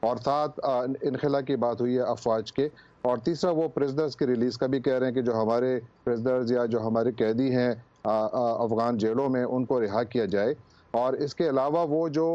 اور 7 انخلا کی بات ہوئی ہے افواج کے، اور تیسرا وہ پرزنرز کی ریلیز کا بھی کہہ رہے ہیں کہ جو ہمارے پرزنرز یا جو ہمارے قیدی ہیں افغان جیلوں میں ان کو رہا کیا جائے. اور اس کے علاوہ وہ جو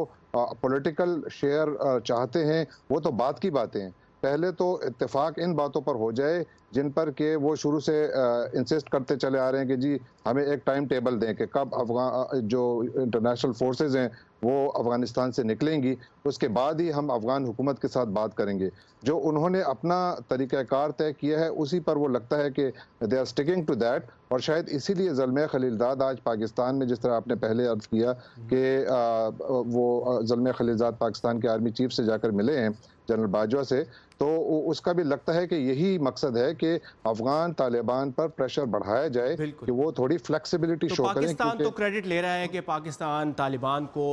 پولیٹیکل شیئر چاہتے ہیں وہ تو بات کی باتیں ہیں، پہلے تو اتفاق ان باتوں پر ہو جائے جن پر کہ وہ شروع سے انسسٹ کرتے چلے آ رہے ہیں کہ جی ہمیں ایک ٹائم ٹیبل دیں کہ کب افغان جو انٹرنیشنل فورسز ہیں وہ افغانستان سے نکلیں گی، اس کے بعد ہی ہم افغان حکومت کے ساتھ بات کریں گے. جو انہوں نے اپنا طریقہ کار طے کیا ہے اسی پر وہ لگتا ہے کہ دے آر سٹکنگ ٹو دیٹ، اور شاید اسی لیے زلمے خلیلزاد آج پاکستان میں، جس طرح آپ نے پہلے عرض کیا کہ وہ زلمے خلیلزاد پاکستان کے آرمی چیف سے جا کر ملے ہیں جنرل باجوہ سے، تو اس کا بھی لگتا ہے کہ یہی مقصد ہے کہ افغان طالبان پر پریشر بڑھایا جائے کہ وہ تھوڑی فلیکسیبلٹی شو کریں. پاکستان تو کریڈٹ لے رہا ہے کہ پاکستان طالبان کو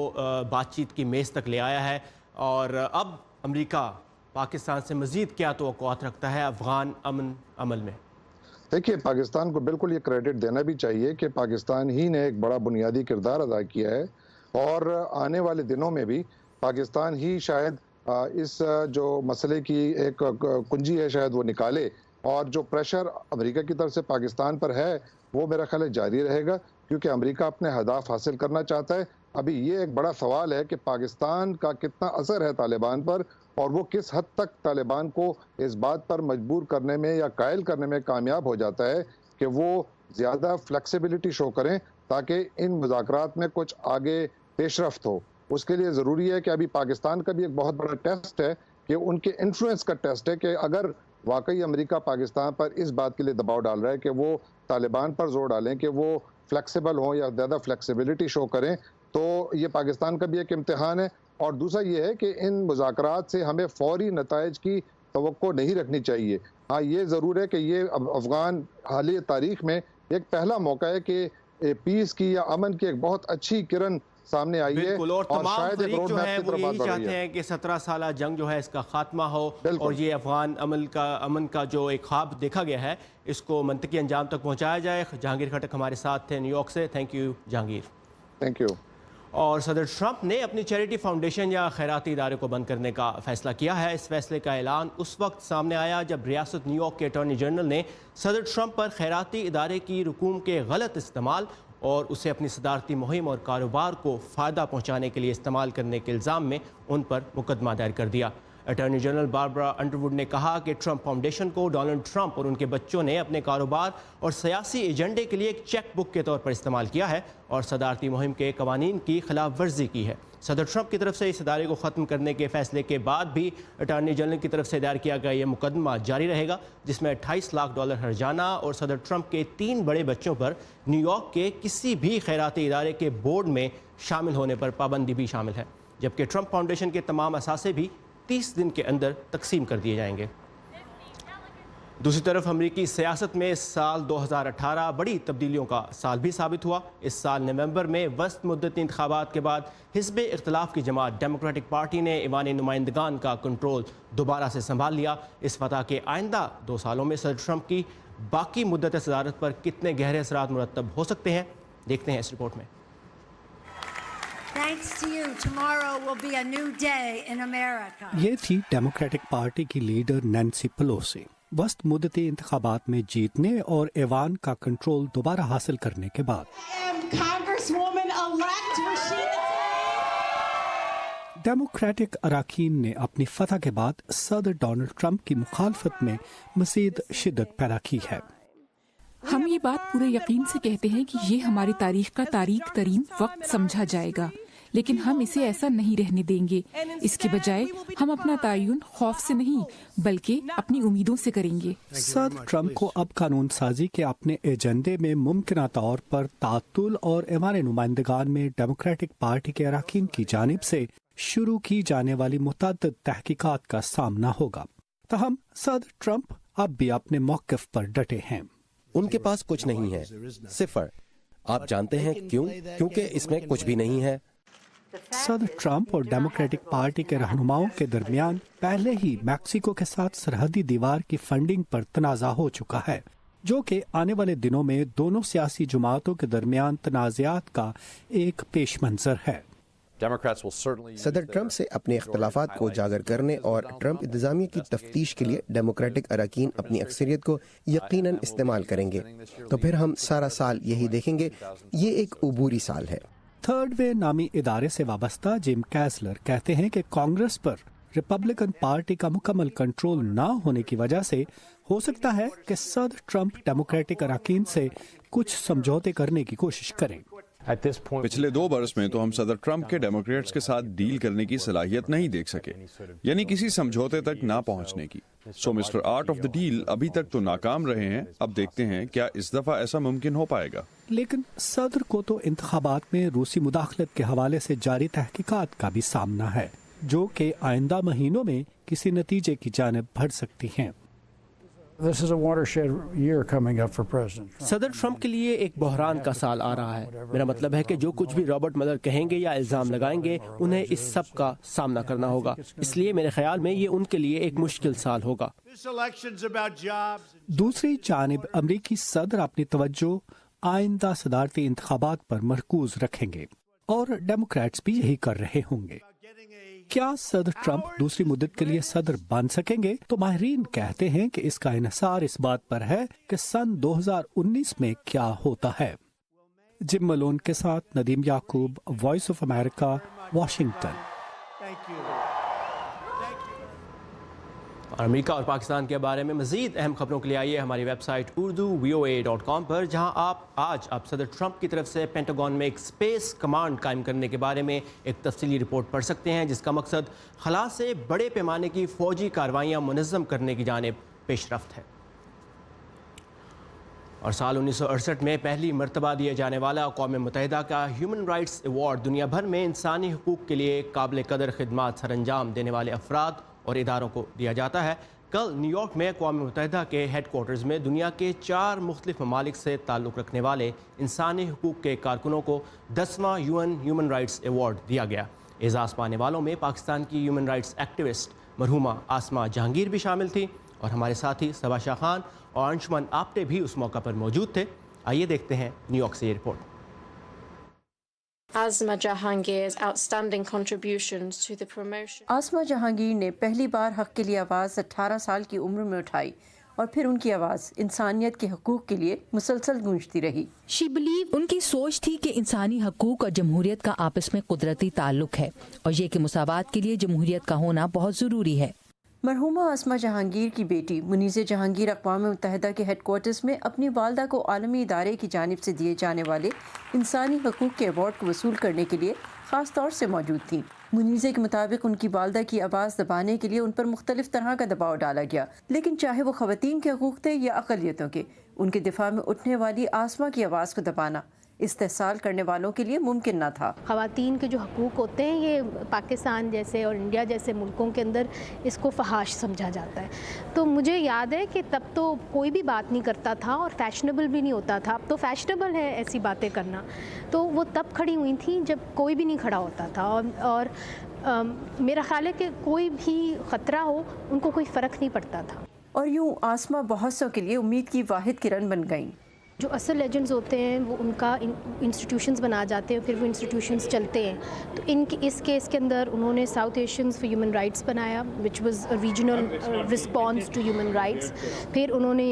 بات چیت کی میز تک لے آیا ہے، اور اب امریکہ پاکستان سے مزید کیا توقعات رکھتا ہے افغان امن عمل میں؟ دیکھیے، پاکستان کو بالکل یہ کریڈٹ دینا بھی چاہیے کہ پاکستان ہی نے ایک بڑا بنیادی کردار ادا کیا ہے، اور آنے والے دنوں میں بھی پاکستان ہی شاید اس جو مسئلے کی ایک کنجی ہے شاید وہ نکالے، اور جو پریشر امریکہ کی طرف سے پاکستان پر ہے وہ میرا خیال ہے جاری رہے گا، کیونکہ امریکہ اپنے اہداف حاصل کرنا چاہتا ہے. ابھی یہ ایک بڑا سوال ہے کہ پاکستان کا کتنا اثر ہے طالبان پر، اور وہ کس حد تک طالبان کو اس بات پر مجبور کرنے میں یا قائل کرنے میں کامیاب ہو جاتا ہے کہ وہ زیادہ فلیکسیبلٹی شو کریں تاکہ ان مذاکرات میں کچھ آگے پیش رفت ہو. اس کے لیے ضروری ہے کہ ابھی پاکستان کا بھی ایک بہت بڑا ٹیسٹ ہے کہ ان کے انفلوئنس کا ٹیسٹ ہے کہ اگر واقعی امریکہ پاکستان پر اس بات کے لیے دباؤ ڈال رہا ہے کہ وہ طالبان پر زور ڈالیں کہ وہ فلیکسیبل ہوں یا زیادہ فلیکسیبلٹی شو کریں، تو یہ پاکستان کا بھی ایک امتحان ہے. اور دوسرا یہ ہے کہ ان مذاکرات سے ہمیں فوری نتائج کی توقع نہیں رکھنی چاہیے. ہاں، یہ ضرور ہے کہ یہ افغان حالیہ تاریخ میں ایک پہلا موقع ہے کہ پیس کی یا امن کی ایک بہت اچھی کرن سامنے آئی ہے، اور تمام شاید ایک فریق روڈ جو میپ ہے کی وہ طرف یہی بات بڑھ رہی چاہتے ہے. ہیں کہ 17 سالہ جنگ جو ہے اس کا خاتمہ ہو، اور یہ افغان امن کا جو ایک خواب دیکھا گیا ہے اس کو منطقی انجام تک پہنچایا جائے. جہانگیر کھٹک ہمارے ساتھ تھے نیو یارک سے. Thank you Jahangir. Thank you. اور صدر ٹرمپ نے اپنی چیریٹی فاؤنڈیشن یا خیراتی ادارے کو بند کرنے کا فیصلہ کیا ہے. اس فیصلے کا اعلان اس وقت سامنے آیا جب ریاست نیو یارک کے اٹارنی جنرل نے صدر ٹرمپ پر خیراتی ادارے کی رقوم کے غلط استعمال اور اسے اپنی صدارتی مہم اور کاروبار کو فائدہ پہنچانے کے لیے استعمال کرنے کے الزام میں ان پر مقدمہ دائر کر دیا. اٹارنی جنرل باربرا انڈروڈ نے کہا کہ ٹرمپ فاؤنڈیشن کو ڈونلڈ ٹرمپ اور ان کے بچوں نے اپنے کاروبار اور سیاسی ایجنڈے کے لیے ایک چیک بک کے طور پر استعمال کیا ہے اور صدارتی مہم کے قوانین کی خلاف ورزی کی ہے. صدر ٹرمپ کی طرف سے اس ادارے کو ختم کرنے کے فیصلے کے بعد بھی اٹارنی جنرل کی طرف سے دائر کیا گیا یہ مقدمہ جاری رہے گا، جس میں $28 لاکھ ہرجانہ اور صدر ٹرمپ کے 3 بڑے بچوں پر نیو یارک کے کسی بھی خیراتی ادارے کے بورڈ میں شامل ہونے پر پابندی بھی شامل ہے، جبکہ ٹرمپ فاؤنڈیشن کے تمام اثاثے بھی 30 دن کے اندر تقسیم کر دیے جائیں گے. دوسری طرف امریکی سیاست میں سال 2018 بڑی تبدیلیوں کا سال بھی ثابت ہوا. اس سال نومبر میں وسط مدتی انتخابات کے بعد حزب اختلاف کی جماعت ڈیموکریٹک پارٹی نے ایوانی نمائندگان کا کنٹرول دوبارہ سے سنبھال لیا. اس فتح کے آئندہ 2 سالوں میں صدر ٹرمپ کی باقی مدت صدارت پر کتنے گہرے اثرات مرتب ہو سکتے ہیں، دیکھتے ہیں اس رپورٹ میں. یہ تھی ڈیموکریٹک پارٹی کی لیڈر نینسی پیلوسی. وسط مدتی انتخابات میں جیتنے اور ایوان کا کنٹرول دوبارہ حاصل کرنے کے بعد ڈیموکریٹک اراکین نے اپنی فتح کے بعد صدر ڈونلڈ ٹرمپ کی مخالفت میں مزید شدت پیدا کی ہے. ہم یہ بات پورے یقین سے کہتے ہیں کہ یہ ہماری تاریخ کا تاریک ترین وقت سمجھا جائے گا، لیکن ہم اسے ایسا نہیں رہنے دیں گے. اس کے بجائے ہم اپنا تعین خوف سے نہیں بلکہ اپنی امیدوں سے کریں گے. صدر ٹرمپ کو اب قانون سازی کے اپنے ایجنڈے میں ممکنہ طور پر تعطل اور ایوان نمائندگان میں ڈیموکریٹک پارٹی کے اراکین کی جانب سے شروع کی جانے والی متعدد تحقیقات کا سامنا ہوگا. تاہم صدر ٹرمپ اب بھی اپنے موقف پر ڈٹے ہیں. ان کے پاس کچھ نہیں ہے، صفر. آپ جانتے ہیں کیوں؟ کیونکہ اس میں کچھ بھی نہیں ہے. صدر ٹرمپ اور ڈیموکریٹک پارٹی کے رہنماؤں کے درمیان پہلے ہی میکسیکو کے ساتھ سرحدی دیوار کی فنڈنگ پر تنازع ہو چکا ہے، جو کہ آنے والے دنوں میں دونوں سیاسی جماعتوں کے درمیان تنازعات کا ایک پیش منظر ہے. صدر ٹرمپ سے اپنے اختلافات کو اجاگر کرنے اور ٹرمپ انتظامیہ کی تفتیش کے لیے ڈیموکریٹک اراکین اپنی اکثریت کو یقیناً استعمال کریں گے، تو پھر ہم سارا سال یہی دیکھیں گے۔ یہ ایک عبوری سال ہے۔ تھرڈ وے نامی ادارے سے وابستہ جم کیسلر کہتے ہیں کہ کانگریس پر ریپبلکن پارٹی کا مکمل کنٹرول نہ ہونے کی وجہ سے ہو سکتا ہے کہ صدر ٹرمپ ڈیموکریٹک اراکین سے کچھ سمجھوتے کرنے کی کوشش کریں۔ پچھلے 2 برس میں تو ہم صدر ٹرمپ کے ڈیموکریٹس کے ساتھ ڈیل کرنے کی صلاحیت نہیں دیکھ سکے، یعنی کسی سمجھوتے تک نہ پہنچنے کی۔ So Mr art of the deal ابھی تک تو ناکام رہے ہیں، اب دیکھتے ہیں کیا اس دفعہ ایسا ممکن ہو پائے گا۔ لیکن صدر کو تو انتخابات میں روسی مداخلت کے حوالے سے جاری تحقیقات کا بھی سامنا ہے، جو کہ آئندہ مہینوں میں کسی نتیجے کی جانب بڑھ سکتی ہیں۔ صدر ٹرمپ کے لیے ایک بحران کا سال آ رہا ہے۔ میرا مطلب ہے کہ جو کچھ بھی رابرٹ ملر کہیں گے یا الزام لگائیں گے، انہیں اس سب کا سامنا کرنا ہوگا، اس لیے میرے خیال میں یہ ان کے لیے ایک مشکل سال ہوگا۔ دوسری جانب امریکی صدر اپنی توجہ آئندہ صدارتی انتخابات پر مرکوز رکھیں گے، اور ڈیموکریٹس بھی یہی کر رہے ہوں گے۔ کیا صدر ٹرمپ دوسری مدت کے لیے صدر بن سکیں گے؟ تو ماہرین کہتے ہیں کہ اس کا انحصار اس بات پر ہے کہ سن 2019 میں کیا ہوتا ہے۔ جم ملون کے ساتھ ندیم یعقوب، وائس آف امریکہ، واشنگٹن۔ اور امریکہ اور پاکستان کے بارے میں مزید اہم خبروں کے لیے آئیے ہماری ویب سائٹ urdu.voa.com پر، جہاں آج صدر ٹرمپ کی طرف سے پینٹاگون میں ایک اسپیس کمانڈ قائم کرنے کے بارے میں ایک تفصیلی رپورٹ پڑھ سکتے ہیں، جس کا مقصد خلا سے بڑے پیمانے کی فوجی کارروائیاں منظم کرنے کی جانب پیش رفت ہے۔ اور سال 1968 میں پہلی مرتبہ دیا جانے والا اقوام متحدہ کا ہیومن رائٹس ایوارڈ دنیا بھر میں انسانی حقوق کے لیے قابل قدر خدمات سر انجام دینے والے افراد اور اداروں کو دیا جاتا ہے۔ کل نیو یارک میں اقوام متحدہ کے ہیڈ کوارٹرز میں دنیا کے 4 مختلف ممالک سے تعلق رکھنے والے انسانی حقوق کے کارکنوں کو 10واں ہیومن رائٹس ایوارڈ دیا گیا۔ اعزاز پانے والوں میں پاکستان کی human rights activist مرحومہ Asma Jahangir بھی شامل تھی، اور ہمارے ساتھی صبا شاہ خان اور انشمن آپٹے بھی اس موقع پر موجود تھے۔ آئیے دیکھتے ہیں نیو یارک سے یہ report. Asma Jahangir's outstanding contributions to the promotion. Asma Jahangir نے پہلی بار حق کے لیے آواز 18 سال کی عمر میں اٹھائی، اور پھر ان کی آواز انسانیت کے حقوق کے لیے مسلسل گونجتی رہی۔ ان کی سوچ تھی کہ انسانی حقوق اور جمہوریت کا آپس میں قدرتی تعلق ہے، اور یہ کہ مساوات کے لیے جمہوریت کا ہونا بہت ضروری ہے۔ مرحومہ آسمہ جہانگیر کی بیٹی منیزہ جہانگیر اقوام متحدہ کے ہیڈ کوارٹرز میں اپنی والدہ کو عالمی ادارے کی جانب سے دیے جانے والے انسانی حقوق کے ایوارڈ کو وصول کرنے کے لیے خاص طور سے موجود تھیں۔ منیزہ کے مطابق ان کی والدہ کی آواز دبانے کے لیے ان پر مختلف طرح کا دباؤ ڈالا گیا، لیکن چاہے وہ خواتین کے حقوق تھے یا اقلیتوں کے، ان کے دفاع میں اٹھنے والی آسمہ کی آواز کو دبانا استحصال کرنے والوں کے لیے ممکن نہ تھا۔ خواتین کے جو حقوق ہوتے ہیں، یہ پاکستان جیسے اور انڈیا جیسے ملکوں کے اندر اس کو فحاش سمجھا جاتا ہے۔ تو مجھے یاد ہے کہ تب تو کوئی بھی بات نہیں کرتا تھا اور فیشنیبل بھی نہیں ہوتا تھا۔ اب تو فیشنیبل ہے ایسی باتیں کرنا، تو وہ تب کھڑی ہوئی تھیں جب کوئی بھی نہیں کھڑا ہوتا تھا، اور میرا خیال ہے کہ کوئی بھی خطرہ ہو ان کو کوئی فرق نہیں پڑتا تھا۔ اور یوں آسمہ بہت سو کے لیے امید کی واحد کرن بن گئیں۔ جو اصل لیجنڈز ہوتے ہیں وہ ان کا انسٹیٹیوشنز بنا جاتے ہیں، پھر وہ انسٹیٹیوشنز چلتے ہیں۔ تو اس کیس کے اندر انہوں نے South Asians for human rights بنایا، which was regional response to human rights. پھر انہوں نے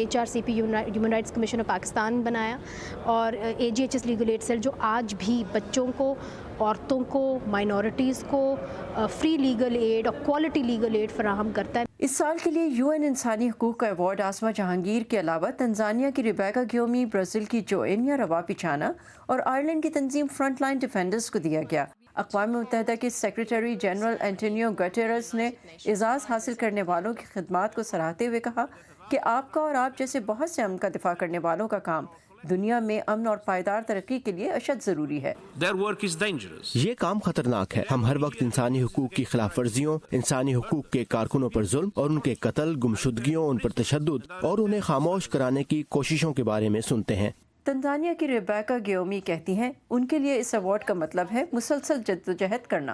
HRCP human rights commission of Pakistan بنایا، اور AGHS لیگل ایڈ سیل جو آج بھی بچوں کو، عورتوں کو، مائنورٹیز کو فری لیگل ایڈ اور کوالٹی لیگل ایڈ فراہم کرتا ہے۔ اس سال کے لیے UN انسانی حقوق کا ایوارڈ آسمہ جہانگیر کے علاوہ تنزانیہ کی ریبیکا گیومی، برازیل کی جوئینیا رواپچانا اور آئرلینڈ کی تنظیم فرنٹ لائن ڈیفینڈرز کو دیا گیا۔ اقوام متحدہ کے سیکریٹری جنرل اینٹونیو گٹیرس نے اعزاز حاصل کرنے والوں کی خدمات کو سراہتے ہوئے کہا کہ آپ کا اور آپ جیسے بہت سے امن کا دفاع کرنے والوں کا کام دنیا میں امن اور پائیدار ترقی کے لیے اشد ضروری ہے۔ یہ کام خطرناک ہے۔ ہم ہر وقت انسانی حقوق کی خلاف ورزیوں، انسانی حقوق کے کارکنوں پر ظلم اور ان کے قتل، گمشدگیوں، ان پر تشدد اور انہیں خاموش کرانے کی کوششوں کے بارے میں سنتے ہیں۔ تنزانیہ کی ریبیکا گیومی کہتی ہیں ان کے لیے اس ایوارڈ کا مطلب ہے مسلسل جدوجہد کرنا۔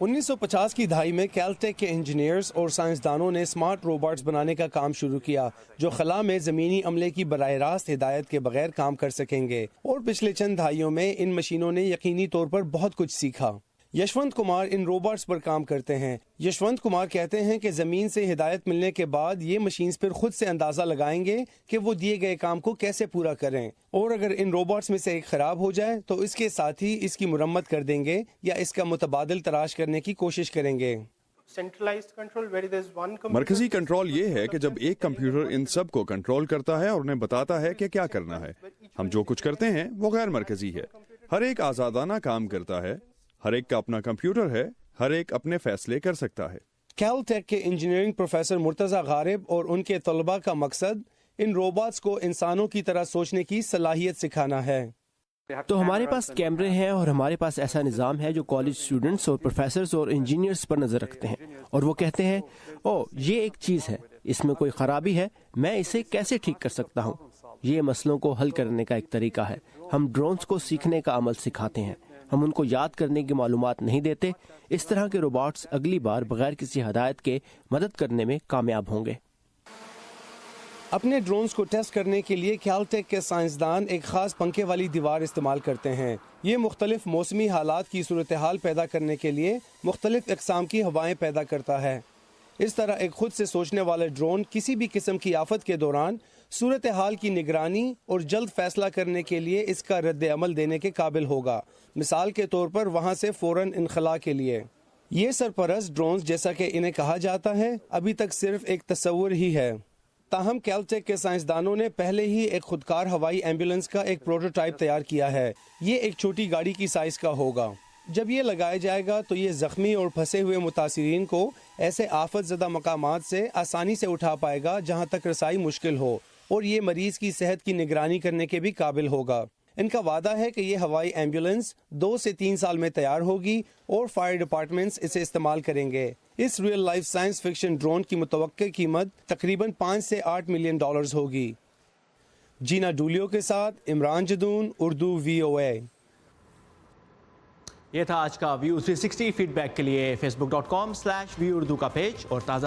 1950 کی دہائی میں کیلٹیک کے انجینئرز اور سائنسدانوں نے اسمارٹ روبوٹس بنانے کا کام شروع کیا جو خلا میں زمینی عملے کی براہ راست ہدایت کے بغیر کام کر سکیں گے، اور پچھلے چند دہائیوں میں ان مشینوں نے یقینی طور پر بہت کچھ سیکھا۔ یشونت کمار ان روبوٹس پر کام کرتے ہیں۔ یشونت کمار کہتے ہیں کہ زمین سے ہدایت ملنے کے بعد یہ مشینز پھر خود سے اندازہ لگائیں گے کہ وہ دیے گئے کام کو کیسے پورا کریں، اور اگر ان روبوٹس میں سے ایک خراب ہو جائے تو اس کے ساتھ ہی اس کی مرمت کر دیں گے یا اس کا متبادل تلاش کرنے کی کوشش کریں گے۔ مرکزی کنٹرول یہ ہے کہ جب ایک کمپیوٹر ان سب کو کنٹرول کرتا ہے اور انہیں بتاتا ہے کہ کیا کرنا ہے۔ ہم جو کچھ کرتے ہیں وہ غیر مرکزی ہے، ہر ایک آزادانہ کام کرتا ہے، ہر ایک کا اپنا کمپیوٹر ہے، ہر ایک اپنے فیصلے کر سکتا ہے۔ کیلٹیک کے انجینئرنگ پروفیسر مرتضی غارب اور ان کے طلباء کا مقصد ان روبوٹس کو انسانوں کی طرح سوچنے کی صلاحیت سکھانا ہے۔ تو ہمارے پاس کیمرے ہیں اور ہمارے پاس ایسا نظام ہے جو کالج اسٹوڈنٹس اور پروفیسرز اور انجینئرز پر نظر رکھتے ہیں، اور وہ کہتے ہیں یہ ایک چیز ہے، اس میں کوئی خرابی ہے، میں اسے کیسے ٹھیک کر سکتا ہوں۔ یہ مسئلوں کو حل کرنے کا ایک طریقہ ہے۔ ہم ڈرونز کو سیکھنے کا عمل سکھاتے ہیں، ہم ان کو یاد کرنے کی معلومات نہیں دیتے۔ اس طرح کے روبوٹس اگلی بار بغیر کسی ہدایت کے مدد کرنے میں کامیاب ہوں گے۔ اپنے ڈرونز کو ٹیسٹ کرنے کے لیے کیلٹیک کے سائنسدان ایک خاص پنکھے والی دیوار استعمال کرتے ہیں۔ یہ مختلف موسمی حالات کی صورتحال پیدا کرنے کے لیے مختلف اقسام کی ہوائیں پیدا کرتا ہے۔ اس طرح ایک خود سے سوچنے والا ڈرون کسی بھی قسم کی آفت کے دوران صورتحال کی نگرانی اور جلد فیصلہ کرنے کے لیے اس کا رد عمل دینے کے قابل ہوگا، مثال کے طور پر وہاں سے فوراً انخلا کے لیے۔ یہ سرپرست ڈرونز جیسا کہ انہیں کہا جاتا ہے ابھی تک صرف ایک تصور ہی ہے، تاہم کیلٹیک کے سائنسدانوں نے پہلے ہی ایک خودکار ہوائی ایمبولینس کا ایک پروٹوٹائپ تیار کیا ہے۔ یہ ایک چھوٹی گاڑی کی سائز کا ہوگا۔ جب یہ لگایا جائے گا تو یہ زخمی اور پھنسے ہوئے متاثرین کو ایسے آفت زدہ مقامات سے آسانی سے اٹھا پائے گا جہاں تک رسائی مشکل ہو، اور یہ مریض کی صحت کی نگرانی کرنے کے بھی قابل ہوگا۔ ان کا وعدہ ہے کہ یہ ہوائی ایمبولینس 2 سے 3 سال میں تیار ہوگی اور فائر ڈپارٹمنٹس اسے استعمال کریں گے۔ اس real life science fiction drone کی متوقع قیمت تقریباً 5 سے 8 ملین ڈالرز ہوگی۔ جینا ڈولیو کے ساتھ عمران جدون، اردو VOA۔ یہ تھا آج کا ویو 360۔ فیڈ بیک کے لیے facebook.com/view اردو کا پیج، اور تازہ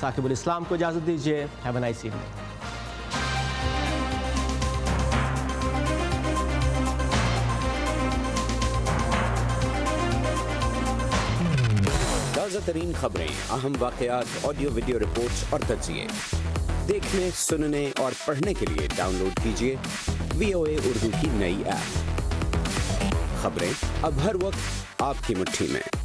ثاقب الاسلام کو اجازت دیجیے۔ Have a nice evening. تازہ ترین خبریں، اہم واقعات، آڈیو ویڈیو رپورٹس اور تجزیے دیکھنے، سننے اور پڑھنے کے لیے ڈاؤن لوڈ کیجیے VOA اردو کی نئی ایپ۔ خبریں اب ہر وقت آپ کی مٹھی میں۔